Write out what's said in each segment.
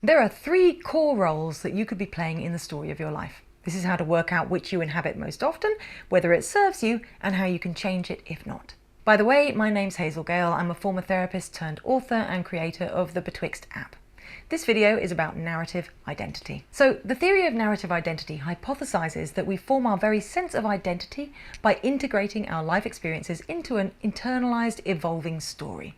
There are three core roles that you could be playing in the story of your life. This is how to work out which you inhabit most often, whether it serves you, and how you can change it if not. By the way, my name's Hazel Gale. I'm a former therapist turned author and creator of the Betwixt app. This video is about narrative identity. So the theory of narrative identity hypothesizes that we form our very sense of identity by integrating our life experiences into an internalized, evolving story.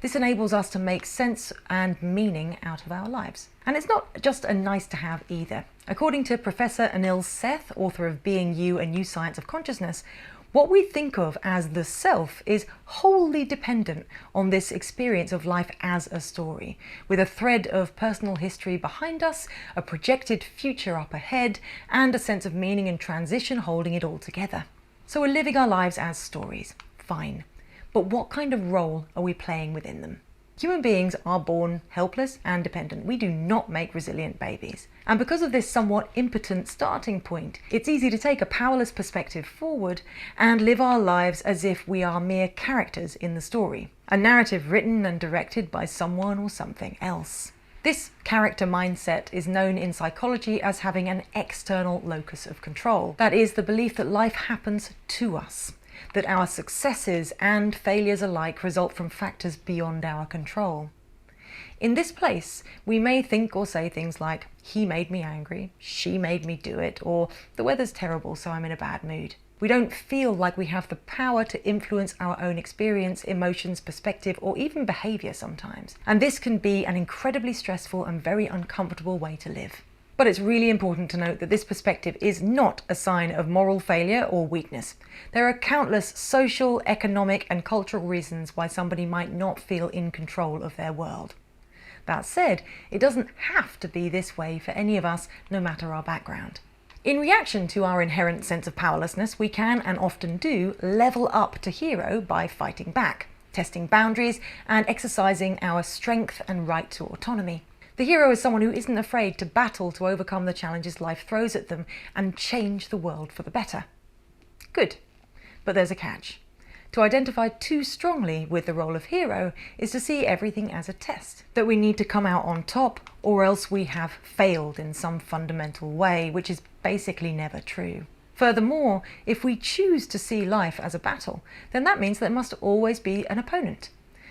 This enables us to make sense and meaning out of our lives. And it's not just a nice to have either. According to Professor Anil Seth, author of Being You, A New Science of Consciousness, what we think of as the self is wholly dependent on this experience of life as a story, with a thread of personal history behind us, a projected future up ahead, and a sense of meaning and transition holding it all together. So we're living our lives as stories. Fine. But what kind of role are we playing within them? Human beings are born helpless and dependent. We do not make resilient babies. And because of this somewhat impotent starting point, it's easy to take a powerless perspective forward and live our lives as if we are mere characters in the story, a narrative written and directed by someone or something else. This character mindset is known in psychology as having an external locus of control. That is, the belief that life happens to us, that our successes and failures alike result from factors beyond our control. In this place, we may think or say things like, he made me angry, she made me do it, or the weather's terrible so I'm in a bad mood. We don't feel like we have the power to influence our own experience, emotions, perspective, or even behavior sometimes. And this can be an incredibly stressful and very uncomfortable way to live. But it's really important to note that this perspective is not a sign of moral failure or weakness. There are countless social, economic, and cultural reasons why somebody might not feel in control of their world. That said, it doesn't have to be this way for any of us, no matter our background. In reaction to our inherent sense of powerlessness, we can, and often do, level up to hero by fighting back, testing boundaries, and exercising our strength and right to autonomy. The hero is someone who isn't afraid to battle to overcome the challenges life throws at them and change the world for the better. Good, but there's a catch. To identify too strongly with the role of hero is to see everything as a test, that we need to come out on top or else we have failed in some fundamental way, which is basically never true. Furthermore, if we choose to see life as a battle, then that means there must always be an opponent.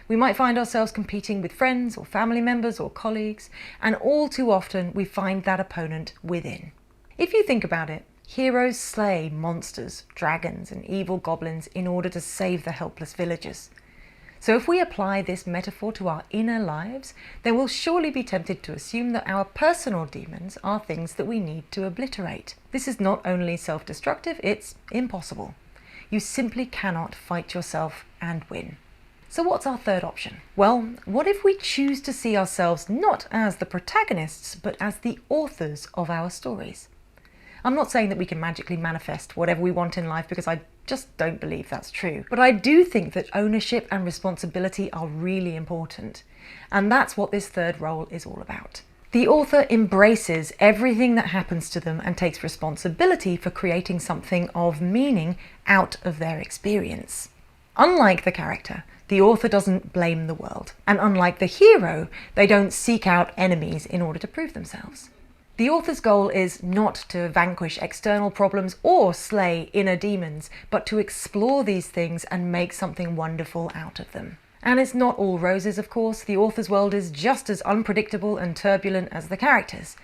We might find ourselves competing with friends or family members or colleagues, and all too often we find that opponent within. If you think about it, heroes slay monsters, dragons, and evil goblins in order to save the helpless villagers. So if we apply this metaphor to our inner lives, then we'll surely be tempted to assume that our personal demons are things that we need to obliterate. This is not only self-destructive, it's impossible. You simply cannot fight yourself and win. So what's our third option? Well, what if we choose to see ourselves not as the protagonists, but as the authors of our stories? I'm not saying that we can magically manifest whatever we want in life, because I just don't believe that's true. But I do think that ownership and responsibility are really important. And that's what this third role is all about. The author embraces everything that happens to them and takes responsibility for creating something of meaning out of their experience. Unlike the character, the author doesn't blame the world. And unlike the hero, they don't seek out enemies in order to prove themselves. The author's goal is not to vanquish external problems or slay inner demons, but to explore these things and make something wonderful out of them. And it's not all roses, of course. The author's world is just as unpredictable and turbulent as the characters.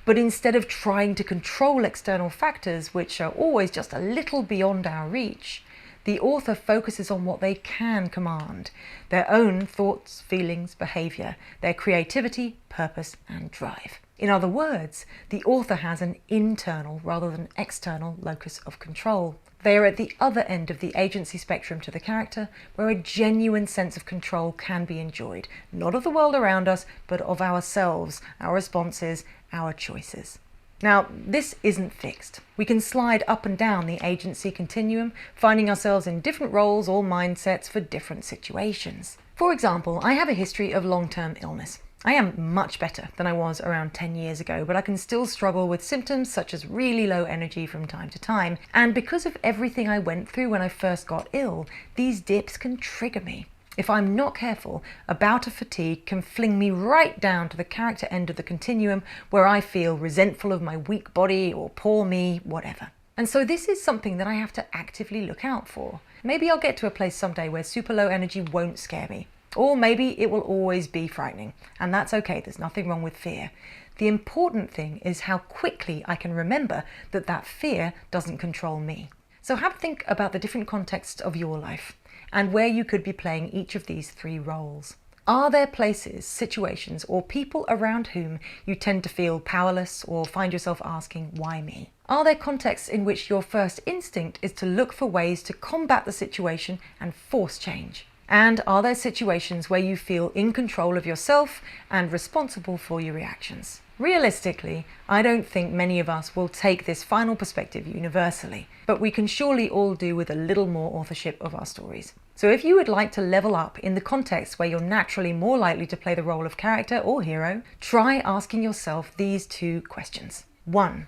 But instead of trying to control external factors, which are always just a little beyond our reach, the author focuses on what they can command: their own thoughts, feelings, behavior, their creativity, purpose, and drive. In other words, the author has an internal rather than external locus of control. They are at the other end of the agency spectrum to the character, where a genuine sense of control can be enjoyed, not of the world around us, but of ourselves, our responses, our choices. Now, this isn't fixed. We can slide up and down the agency continuum, finding ourselves in different roles or mindsets for different situations. For example, I have a history of long-term illness. I am much better than I was around 10 years ago, but I can still struggle with symptoms such as really low energy from time to time. And because of everything I went through when I first got ill, these dips can trigger me. If I'm not careful, a bout of fatigue can fling me right down to the character end of the continuum where I feel resentful of my weak body or poor me, whatever. And so this is something that I have to actively look out for. Maybe I'll get to a place someday where super low energy won't scare me. Or maybe it will always be frightening. And that's okay, there's nothing wrong with fear. The important thing is how quickly I can remember that that fear doesn't control me. So have a think about the different contexts of your life and where you could be playing each of these three roles. Are there places, situations, or people around whom you tend to feel powerless or find yourself asking, why me? Are there contexts in which your first instinct is to look for ways to combat the situation and force change? And are there situations where you feel in control of yourself and responsible for your reactions? Realistically, I don't think many of us will take this final perspective universally, but we can surely all do with a little more authorship of our stories. So if you would like to level up in the context where you're naturally more likely to play the role of character or hero, try asking yourself these two questions. 1.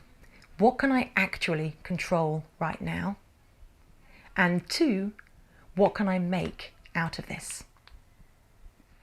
What can I actually control right now? And 2. What can I make out of this?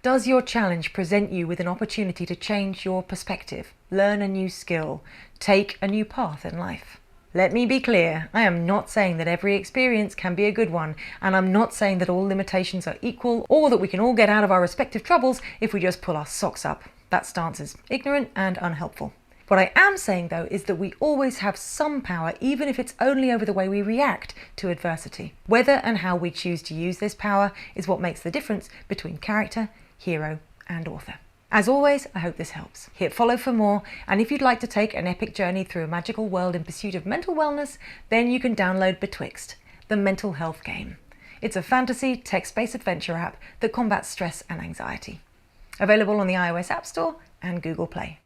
Does your challenge present you with an opportunity to change your perspective, learn a new skill, take a new path in life? Let me be clear, I am not saying that every experience can be a good one, and I'm not saying that all limitations are equal or that we can all get out of our respective troubles if we just pull our socks up. That stance is ignorant and unhelpful. What I am saying though is that we always have some power, even if it's only over the way we react to adversity. Whether and how we choose to use this power is what makes the difference between character, hero, and author. As always, I hope this helps. Hit follow for more, and if you'd like to take an epic journey through a magical world in pursuit of mental wellness, then you can download Betwixt, the mental health game. It's a fantasy text-based adventure app that combats stress and anxiety. Available on the iOS App Store and Google Play.